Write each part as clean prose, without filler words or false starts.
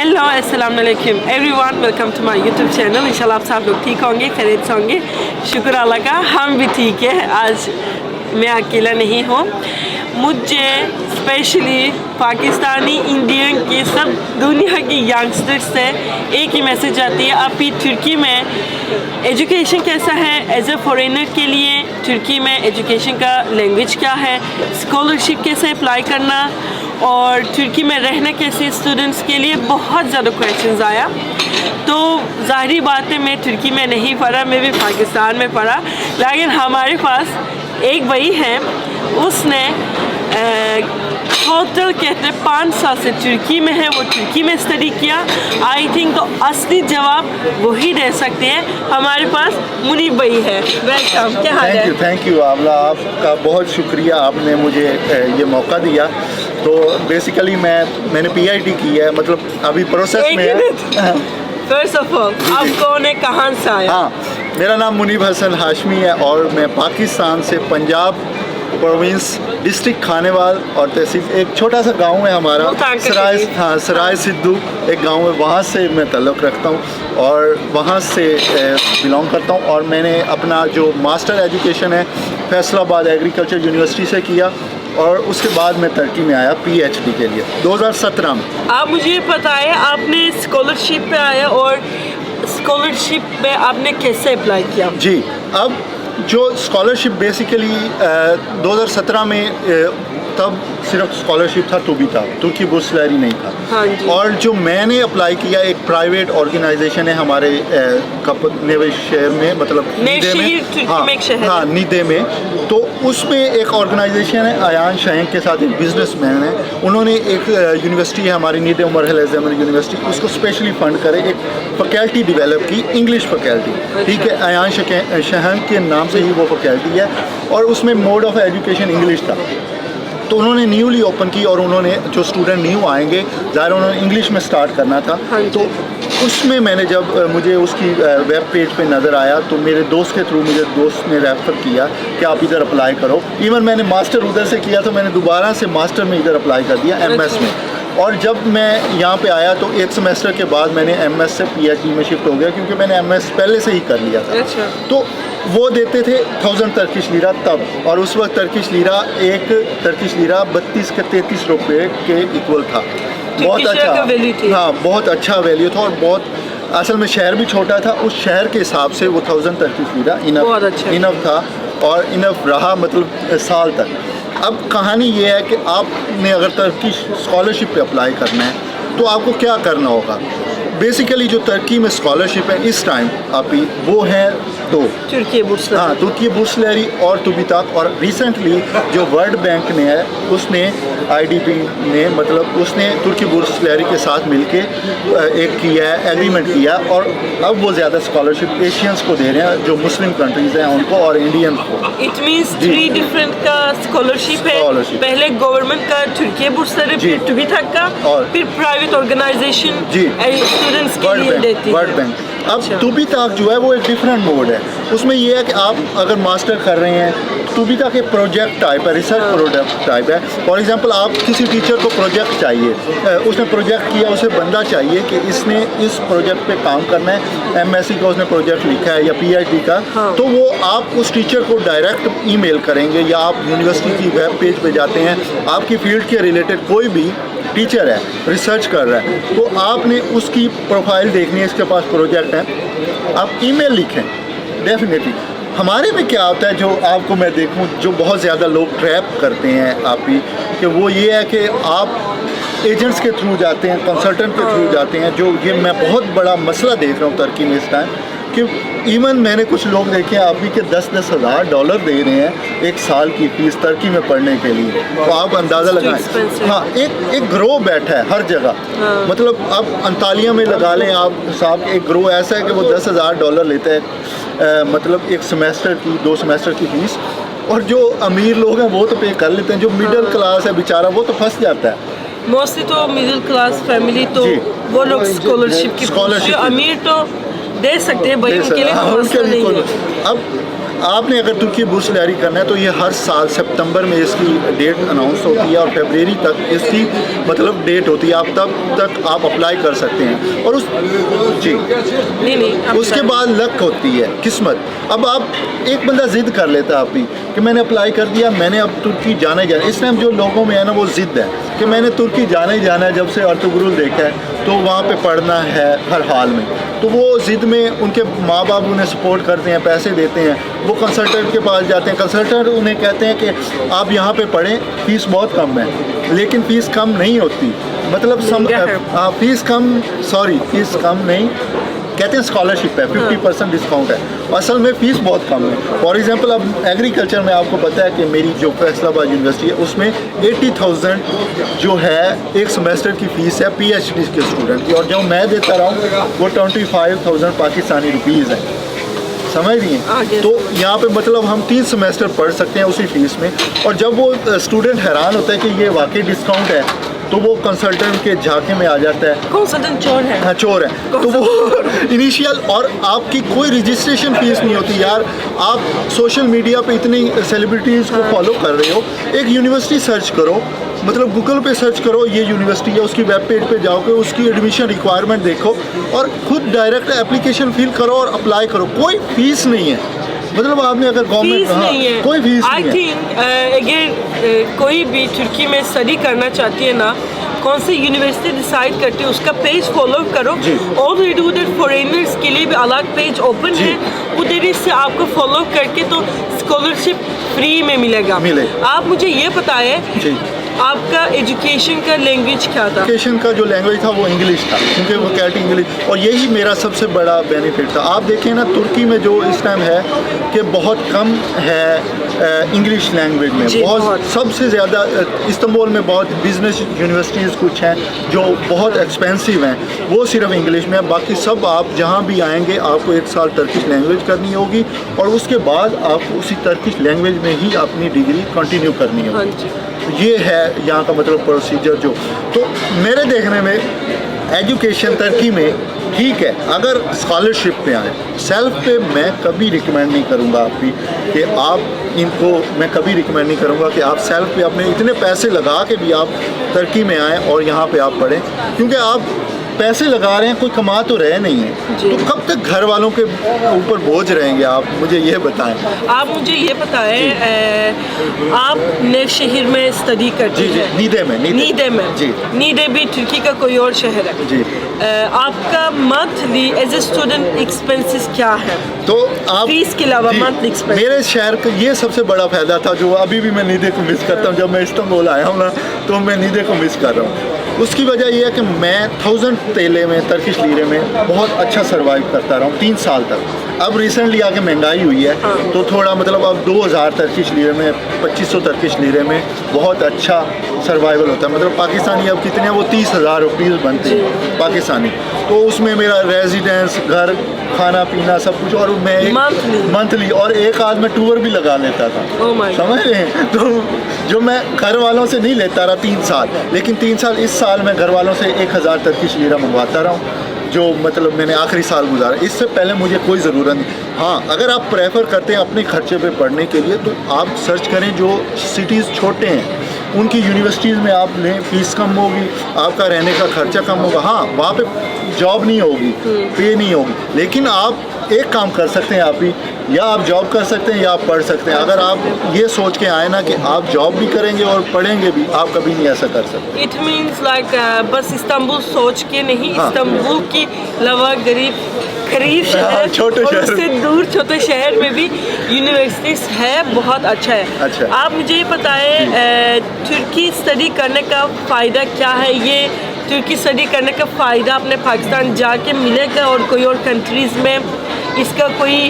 Hello अस्सलाम वालेकुम everyone, welcome to my YouTube channel. इंशाल्लाह आप सब लोग ठीक होंगे, खैरियत से होंगे। शुक्र अल्लाह का, हम भी ठीक है। आज मैं अकेला नहीं हूँ। मुझे स्पेशली पाकिस्तानी, इंडियन के सब दुनिया के यंगस्टर्स से एक ही मैसेज आती है, अभी तुर्की में एजुकेशन कैसा है एज ए फॉरेनर के लिए, तुर्की में एजुकेशन का लैंग्वेज क्या है, स्कॉलरशिप कैसे अप्लाई करना और तुर्की में रहना कैसे स्टूडेंट्स के लिए बहुत ज़्यादा क्वेश्चंस आया। तो ज़ाहिरी बात है मैं तुर्की में नहीं पढ़ा, मैं भी पाकिस्तान में पढ़ा, लेकिन हमारे पास एक भाई है, उसने टोटल कहते हैं 5 साल से तुर्की में है, वो तुर्की में स्टडी किया। आई थिंक तो असली जवाब वही दे सकते हैं। हमारे पास मुनीब भाई है। वेलकम, क्या हाल है? थैंक यू आवला, आपका बहुत शुक्रिया, आपने मुझे ये मौका दिया। तो बेसिकली मैंने PhD की है, मतलब अभी प्रोसेस में है। फर्स्ट ऑफ ऑल आप कौन है, कहाँ से आए? हाँ, मेरा नाम मुनीब हसन हाशमी है और मैं पाकिस्तान से पंजाब प्रोविंस डिस्ट्रिक्ट खानेवाल और तहसील, एक छोटा सा गांव है हमारा सराय सिद्धू एक गांव है, वहाँ से मैं ताल्लुक़ रखता हूँ और वहाँ से बिलोंग करता हूँ। और मैंने अपना जो मास्टर एजुकेशन है फैसलाबाद एग्रीकल्चर यूनिवर्सिटी से किया और उसके बाद मैं तुर्की में आया PhD के लिए 2017 में। आप मुझे बताएं, आपने स्कॉलरशिप पे आया और स्कॉलरशिप में आपने कैसे अप्लाई किया? जी, अब जो स्कॉलरशिप बेसिकली 2017 में तब सिर्फ स्कॉलरशिप था, तो भी था, तुर्की बुर्सलरी नहीं था। हाँ जी। और जो मैंने अप्लाई किया एक प्राइवेट ऑर्गेनाइजेशन है हमारे नेवे शहर में, मतलब नीदे में, हाँ नीदे में। तो उसमें एक ऑर्गेनाइजेशन है, अयान शहेंक के साथ एक बिजनेसमैन है, उन्होंने एक यूनिवर्सिटी है हमारी नीदे उमर हल ज़मन यूनिवर्सिटी, उसको स्पेशली फ़ंड करे, एक फैकल्टी डेवलप की, इंग्लिश फैकल्टी। ठीक है, अयान शहेंक के नाम से ही वो फैकल्टी है और उसमें मोड ऑफ एजुकेशन इंग्लिश था। तो उन्होंने न्यूली ओपन की और उन्होंने जो स्टूडेंट न्यू आएंगे ज़ाहिर उन्होंने इंग्लिश में स्टार्ट करना था। तो उसमें मैंने जब मुझे उसकी वेब पेज पे नज़र आया तो मेरे दोस्त के थ्रू मुझे दोस्त ने रेफ़र किया कि आप इधर अप्लाई करो। इवन मैंने मास्टर उधर से किया तो मैंने दोबारा से मास्टर में इधर अप्लाई कर दिया MS में। और जब मैं यहाँ पे आया तो एक सेमेस्टर के बाद मैंने MS से PhD में शिफ्ट हो गया, क्योंकि मैंने MS पहले से ही कर लिया था। तो वो देते थे 1000 टर्किश लीरा तब, और उस वक्त टर्किश लीरा 1 टर्किश लीरा 32 के 33 रुपये के इक्वल था। बहुत अच्छा, हाँ बहुत अच्छा वैल्यू था। और बहुत असल में शहर भी छोटा था, उस शहर के हिसाब से वो 1000 टर्किश लीरा इनफ था और इनफ रहा, मतलब साल तक। अब कहानी ये है कि आपने अगर टर्किश स्कॉलरशिप पे अप्लाई करना है तो आपको क्या करना होगा। बेसिकली जो तुर्की में स्कॉलरशिप है इस टाइम अभी वो है 2, तुर्की बुर्सलरी और तुबिताक। और रिसेंटली जो वर्ल्ड बैंक ने है उसने IDB ने, मतलब उसने तुर्की बुर्सलरी के साथ मिलके एक किया है, एग्रीमेंट किया, और अब वो ज़्यादा स्कॉलरशिप एशियंस को दे रहे हैं, जो मुस्लिम कंट्रीज़ हैं उनको और इंडियन को। इट मींस 3 डिफरेंट का स्कॉलरशिप है। पहले गवर्नमेंट का तुर्की बुर्सलरी, फिर तुबिताक का, और फिर प्राइवेट ऑर्गेनाइजेशन स्टूडेंट्स के लिए देती है वर्ल्ड बैंक। अब तुबिताक जो है वो एक डिफरेंट मोड है, उसमें ये है कि आप अगर मास्टर कर रहे हैं, तुबिताक एक प्रोजेक्ट टाइप है, रिसर्च प्रोजेक्ट टाइप है। फॉर एग्जांपल आप किसी टीचर को प्रोजेक्ट चाहिए, उसने प्रोजेक्ट किया, उसे बंदा चाहिए कि इसने इस प्रोजेक्ट पे काम करना है, MSc का उसने प्रोजेक्ट लिखा है या PhD का, तो वो आप उस टीचर को डायरेक्ट ईमेल करेंगे या आप यूनिवर्सिटी की वेब पेज पे जाते हैं, आपकी फील्ड के रिलेटेड कोई भी टीचर है, रिसर्च कर रहा है, तो आपने उसकी प्रोफाइल देखनी है, इसके पास प्रोजेक्ट है, आप ईमेल लिखें। डेफिनेटली हमारे में क्या होता है, जो आपको मैं देखूं, जो बहुत ज़्यादा लोग ट्रैप करते हैं आप ही, कि वो ये है कि आप एजेंट्स के थ्रू जाते हैं, कंसल्टेंट के थ्रू जाते हैं, जो ये मैं बहुत बड़ा मसला देख रहा हूँ तुर्की में इस टाइम, कि इवन मैंने कुछ लोग देखे अभी के $10,000 $10,000 दे रहे हैं एक साल की फीस तुर्की में पढ़ने के लिए। तो आप अंदाज़ा लगाएं, हाँ एक ग्रो बैठा है हर जगह। मतलब आप अंतालिया में लगा लें आप साहब, एक ग्रो ऐसा है कि वो $10,000 लेता है, मतलब एक सेमेस्टर की 2 सेमेस्टर की फ़ीस। और जो अमीर लोग हैं वो तो पे कर लेते हैं, जो मिडिल क्लास है बेचारा वो तो फंस जाता है। मोस्टली तो मिडिल क्लास फैमिली तो वो लोग स्कॉलरशिप, अमीर तो दे सकते हैं भाई, उनके लिए मसला नहीं है। آپ نے اگر ترکی بورس جاری کرنا ہے تو یہ ہر سال سپتمبر میں اس کی ڈیٹ اناؤنس ہوتی ہے اور فیبریری تک اس کی مطلب ڈیٹ ہوتی ہے. آپ تب تک آپ اپلائی کر سکتے ہیں. اور اس کے بعد لک ہوتی ہے, قسمت. اب آپ ایک بندہ ضد کر لیتا ہے آپ بھی کہ میں نے اپلائی کر دیا, میں نے اب ترکی جانا ہی جانا. اس ٹائم جو لوگوں میں ہے نا وہ ضد ہے کہ میں نے ترکی جانا ہی جانا ہے. جب سے ارطغرل دیکھا ہے تو وہاں پہ پڑھنا ہے ہر حال میں. تو وہ ضد میں ان کے ماں باپ انہیں سپورٹ کرتے ہیں, پیسے دیتے ہیں. وہ کنسلٹنٹ کے پاس جاتے ہیں, کنسلٹنٹ انہیں کہتے ہیں کہ آپ یہاں پہ پڑھیں, فیس بہت کم ہے. لیکن فیس کم نہیں ہوتی, مطلب فیس کم نہیں کہتے ہیں, اسکالرشپ ہے, 50% ڈسکاؤنٹ ہے. اصل میں فیس بہت کم ہے. فار ایگزامپل اب ایگریکلچر میں آپ کو پتہ ہے کہ میری جو فیصل آباد یونیورسٹی ہے اس میں 80,000 جو ہے ایک سمیسٹر کی فیس ہے پی ایچ ڈی کے اسٹوڈنٹ کی, اور جو میں دیتا رہا ہوں وہ 25,000 پاکستانی روپیز ہیں. سمجھ رہی ہیں؟ تو یہاں پہ مطلب ہم 3 سمیسٹر پڑھ سکتے ہیں اسی فیس میں. اور جب وہ اسٹوڈنٹ حیران ہوتا ہے کہ یہ واقعی ڈسکاؤنٹ ہے تو وہ کنسلٹنٹ کے جھانکے میں آ جاتا ہے. کنسلٹنٹ چور ہے. ہاں چور ہے. تو وہ انیشیل, اور آپ کی کوئی رجسٹریشن فیس نہیں ہوتی. یار آپ سوشل میڈیا پہ اتنی سیلیبریٹیز کو فالو کر رہے ہو, ایک یونیورسٹی سرچ کرو, مطلب گوگل پہ سرچ کرو یہ یونیورسٹی ہے, اس کی ویب پیج پہ جاؤ کے اس کی ایڈمیشن ریکوائرمنٹ دیکھو اور خود ڈائریکٹ اپلیکیشن فل کرو اور اپلائی کرو. کوئی فیس نہیں ہے. مطلب آپ نے اگر گورنمنٹ کوئی فیس نہیں ہے. آئی تھنک اگر کوئی بھی ترکی میں اسٹڈی کرنا چاہتی ہے نا, کون سی یونیورسٹی ڈیسائیڈ کرتی ہے اس کا پیج فالو کرو. آلریڈی ادھر فورینرس کے لیے بھی الگ پیج اوپن ہے, ادھر سے آپ کو فالو کر کے تو اسکالرشپ فری میں ملے گا. آپ مجھے یہ بتائیں آپ کا ایجوکیشن کا لینگویج کیا تھا؟ ایجوکیشن کا جو لینگویج تھا وہ انگلش تھا, کیونکہ وہ کیٹی انگلش, اور یہی میرا سب سے بڑا بینیفٹ تھا. آپ دیکھیں نا ترکی میں جو اس ٹائم ہے کہ بہت کم ہے انگلش لینگویج میں. بہت سب سے زیادہ استنبول میں بہت بزنس یونیورسٹیز کچھ ہیں جو بہت ایکسپینسو ہیں, وہ صرف انگلش میں ہے. باقی سب آپ جہاں بھی آئیں گے آپ کو 1 سال ٹرکش لینگویج کرنی ہوگی اور اس کے بعد آپ کو اسی ٹرکش لینگویج میں ہی اپنی ڈگری کنٹینیو کرنی ہوگی. یہ ہے یہاں کا مطلب پروسیجر. جو تو میرے دیکھنے میں ایجوکیشن ترکی میں ٹھیک ہے اگر اسکالرشپ پہ آئیں. سیلف پہ میں کبھی ریکمینڈ نہیں کروں گا آپ کی کہ آپ ان کو, میں کبھی ریکمینڈ نہیں کروں گا کہ آپ سیلف پہ اپنے اتنے پیسے لگا کے بھی آپ ترکی میں آئیں اور یہاں پہ آپ پڑھیں, کیونکہ آپ پیسے لگا رہے ہیں, کوئی کما تو رہے نہیں ہیں. تو کب تک گھر والوں کے اوپر بوجھ رہیں گے؟ آپ مجھے یہ بتائیں. آپ مجھے یہ بتائیں آپ نیو شہر میں اسٹڈی کرتے ہیں؟ نیدے میں. نیدے بھی ترکی کا کوئی اور شہر ہے. آپ کا monthly as a student expenses کیا ہے؟ تو آپ فیس کے علاوہ منتھلی ایکسپینس. میرے شہر کا یہ سب سے بڑا فائدہ تھا جو ابھی بھی میں نیدے کو مس کرتا ہوں. جب میں استنبول آیا ہوں نا تو میں نیدے کو مس کر رہا ہوں. اس کی وجہ یہ ہے کہ میں 1000 تیلے میں, ترکش لیرے میں بہت اچھا سروائیو کرتا رہا ہوں 3 سال تک. اب ریسنٹلی آگے مہنگائی ہوئی ہے تو تھوڑا مطلب اب 2000 ترکش لیرے میں, 2500 ترکش لیرے میں بہت اچھا سروائیول ہوتا ہے. مطلب پاکستانی اب کتنے ہیں, وہ 30,000 روپیز بنتے ہیں پاکستانی. تو اس میں میرا ریزیڈنس, گھر, کھانا پینا سب کچھ, اور میں منتھلی اور ایک آدھ میں ٹور بھی لگا لیتا تھا. سمجھ رہے ہیں؟ تو جو میں گھر والوں سے نہیں لیتا رہا 3 سال, لیکن 3 سال اس سال میں گھر والوں سے 1000 ترکش لیرہ منگواتا رہا ہوں جو مطلب میں نے آخری سال گزارا. اس سے پہلے مجھے کوئی ضرورت نہیں. ہاں اگر آپ پریفر کرتے ہیں اپنے خرچے پہ پڑھنے کے لیے تو آپ سرچ کریں جو سٹیز چھوٹے ہیں ان کی یونیورسٹیز میں آپ لیں, فیس کم ہوگی, آپ کا رہنے کا خرچہ کم ہوگا. ہاں وہاں پہ جاب نہیں ہوگی, پے نہیں ہوگی, لیکن آپ ایک کام کر سکتے ہیں آپ ہی, یا آپ جاب کر سکتے ہیں یا آپ پڑھ سکتے ہیں. اگر آپ یہ سوچ کے آئے نا کہ آپ جاب بھی کریں گے اور پڑھیں گے بھی, آپ کبھی نہیں ایسا کر سکتے. اٹ مینس لائک بس استنبول سوچ کے نہیں, استنبول کی علاوہ قریب شہر چھوٹے اور اس سے دور چھوٹے شہر میں بھی یونیورسٹیز ہے, بہت اچھا ہے. آپ مجھے یہ بتائیں ترکی اسٹڈی کرنے کا فائدہ کیا ہے؟ یہ ترکی اسٹڈی کرنے کا فائدہ اپنے پاکستان جا کے ملے گا اور کوئی اور کنٹریز میں اس کا کوئی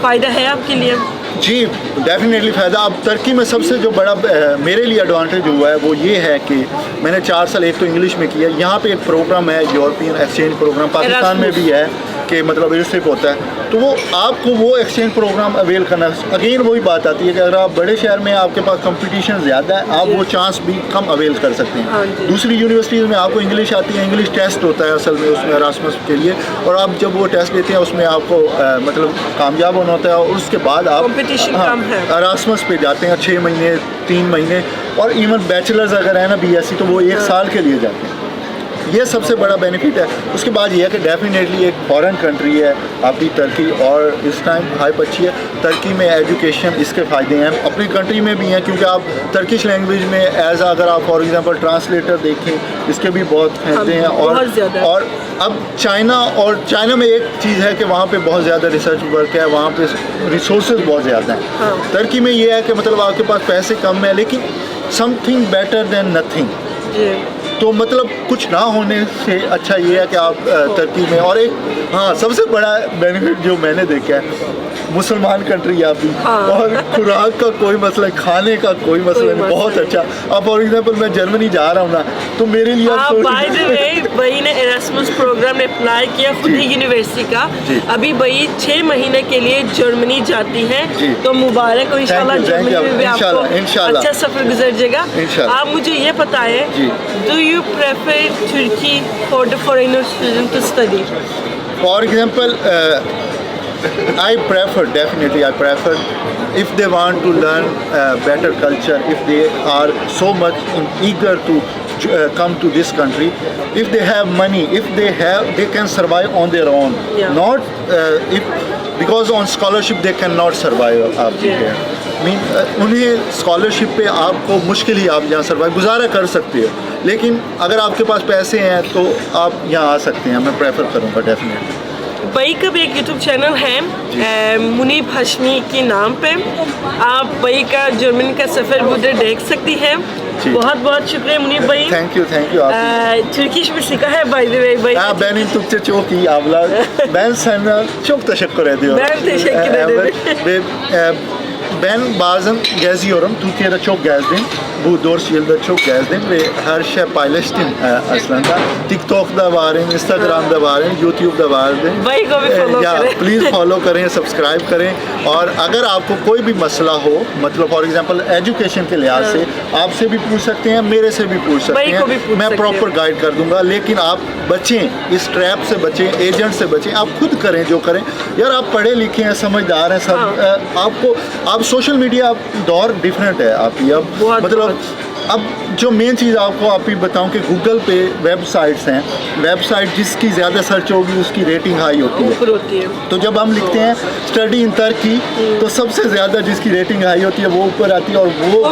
فائدہ ہے آپ کے لیے؟ جی ڈیفینیٹلی فائدہ. اب ترکی میں سب سے جو بڑا میرے لیے ایڈوانٹیج ہوا ہے وہ یہ ہے کہ میں نے 4 سال ایک تو انگلش میں کیا. یہاں پہ ایک پروگرام ہے یورپین ایکسچینج پروگرام, پاکستان میں بھی ہے کہ مطلب ایئرسپ ہوتا ہے, تو وہ آپ کو وہ ایکسچینج پروگرام اویل کرنا. اگین وہی بات آتی ہے کہ اگر آپ بڑے شہر میں آپ کے پاس کمپٹیشن زیادہ ہے, آپ وہ چانس بھی کم اویل کر سکتے ہیں. دوسری یونیورسٹیز میں آپ کو انگلش آتی ہے, انگلش ٹیسٹ ہوتا ہے اصل میں اس میں ایراسمس کے لیے, اور آپ جب وہ ٹیسٹ لیتے ہیں اس میں آپ کو مطلب کامیاب ہونا ہوتا ہے, اور اس کے بعد آپ कंपटीशन कम है। अरास्मस पे जाते हैं 6 महीने 3 महीने, और इवन बैचलर्स अगर है ना BSc तो वो 1 साल के लिए जाते हैं। ये सबसे बड़ा बेनिफिट है। उसके बाद ये है कि डेफिनेटली एक फॉरेन कंट्री है आपकी तुर्की, और इस टाइम हाइप अच्छी है तुर्की में। एजुकेशन इसके फ़ायदे हैं, अपनी कंट्री में भी हैं, क्योंकि आप टर्किश लैंग्वेज में अगर आप फॉर एग्जांपल ट्रांसलेटर देखें इसके भी बहुत फायदे हैं। और अब चाइना में एक चीज़ है कि वहाँ पे बहुत ज़्यादा रिसर्च वर्क है, वहाँ पे रिसोर्सेज बहुत ज़्यादा हैं। तुर्की में ये है कि मतलब आपके पास पैसे कम है लेकिन समथिंग बेटर देन नथिंग। तो मतलब कुछ ना होने से अच्छा ये है कि आप तुर्की में, और एक सबसे बड़ा बेनिफिट जो मैंने देखा है, मुसलमान कंट्री है आपकी, और खुराक का कोई मसला, खाने का कोई मसला नहीं, बहुत अच्छा। अब फॉर एग्जांपल मैं जर्मनी जा रहा हूँ ना, तो मेरे लिए बाय द वे बई ने एरास्मस प्रोग्राम में अप्लाई किया खुद ही यूनिवर्सिटी का। अभी बई 6 महीने के लिए जर्मनी जाती है, तो मुबारक हो, इंशाल्लाह जर्मनी में भी आपको अच्छा सफर गुजर जाएगा। आप मुझे ये बताएं, do you prefer Turkey for the foreigner student to study? For example, I prefer if they want to learn better culture, if they are so much eager to come to this country, if they have money, if they can survive on their own. Not because on scholarship they cannot survive up here. उन्हें scholarship पे आपको मुश्किल ही आप यहाँ survive गुजारा कर सकते हो, लेकिन अगर आपके पास पैसे हैं तो आप यहाँ आ सकते हैं। मैं प्रेफर करूँगा डेफिनेटली। बई का भी एक यूट्यूब चैनल है मुनीब हशमी के नाम पे, आप बई का जर्मनी का सफ़र उधर देख सकती हैं। बहुत बहुत शुक्रिया मुनीब भाई, थैंk you Turkish भी सीखा है by the way भाई। benim Türkçe çok iyi abla. Ben sana çok teşekkür ediyorum. Ben teşekkür ederim. Ben bazen geziyorum. Türkiye'de çok gezdim. Bu 4 yılda çok gezdim ve her şey paylaştım aslında. TikTok'da varım, Instagram'da varım, YouTube'da varım. भाई को भी follow करें। Please follow करें, subscribe करें। और अगर आपको कोई भी मसला हो, मतलब फॉर एग्जांपल एजुकेशन के लिहाज से, आपसे भी पूछ सकते हैं, मेरे से भी पूछ सकते हैं, मैं प्रॉपर गाइड कर दूंगा। लेकिन आप बचें, इस ट्रैप से बचें, एजेंट से बचें, आप खुद करें जो करें। यार आप पढ़े लिखे हैं, समझदार हैं सब, आप सोशल मीडिया दौर डिफरेंट है आपकी अब, मतलब अब जो मेन चीज़ आपको आप ही बताऊं कि गूगल पे वेबसाइट्स हैं, वेबसाइट जिसकी ज़्यादा सर्च होगी उसकी रेटिंग हाई होती है। तो जब हम लिखते हैं स्टडी इन तुर्की तो सबसे ज़्यादा जिसकी रेटिंग हाई होती है वो ऊपर आती है, और वो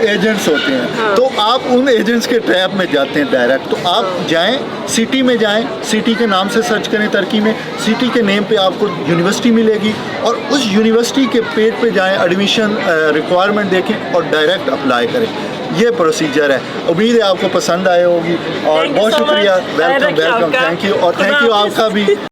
एजेंट्स होते हैं। तो आप उन एजेंट्स के ट्रैप में जाते हैं डायरेक्ट। तो आप जाएँ, सिटी में जाएँ, सिटी के नाम से सर्च करें तुर्की में, सिटी के नेम पे आपको यूनिवर्सिटी मिलेगी, और उस यूनिवर्सिटी के पेज पे जाएँ, एडमिशन रिक्वायरमेंट देखें और डायरेक्ट अप्लाई करें। ये प्रोसीजर है। उम्मीद है आपको पसंद आए होगी, और बहुत शुक्रिया। वेलकम, थैंक यू, और थैंक यू आपका भी।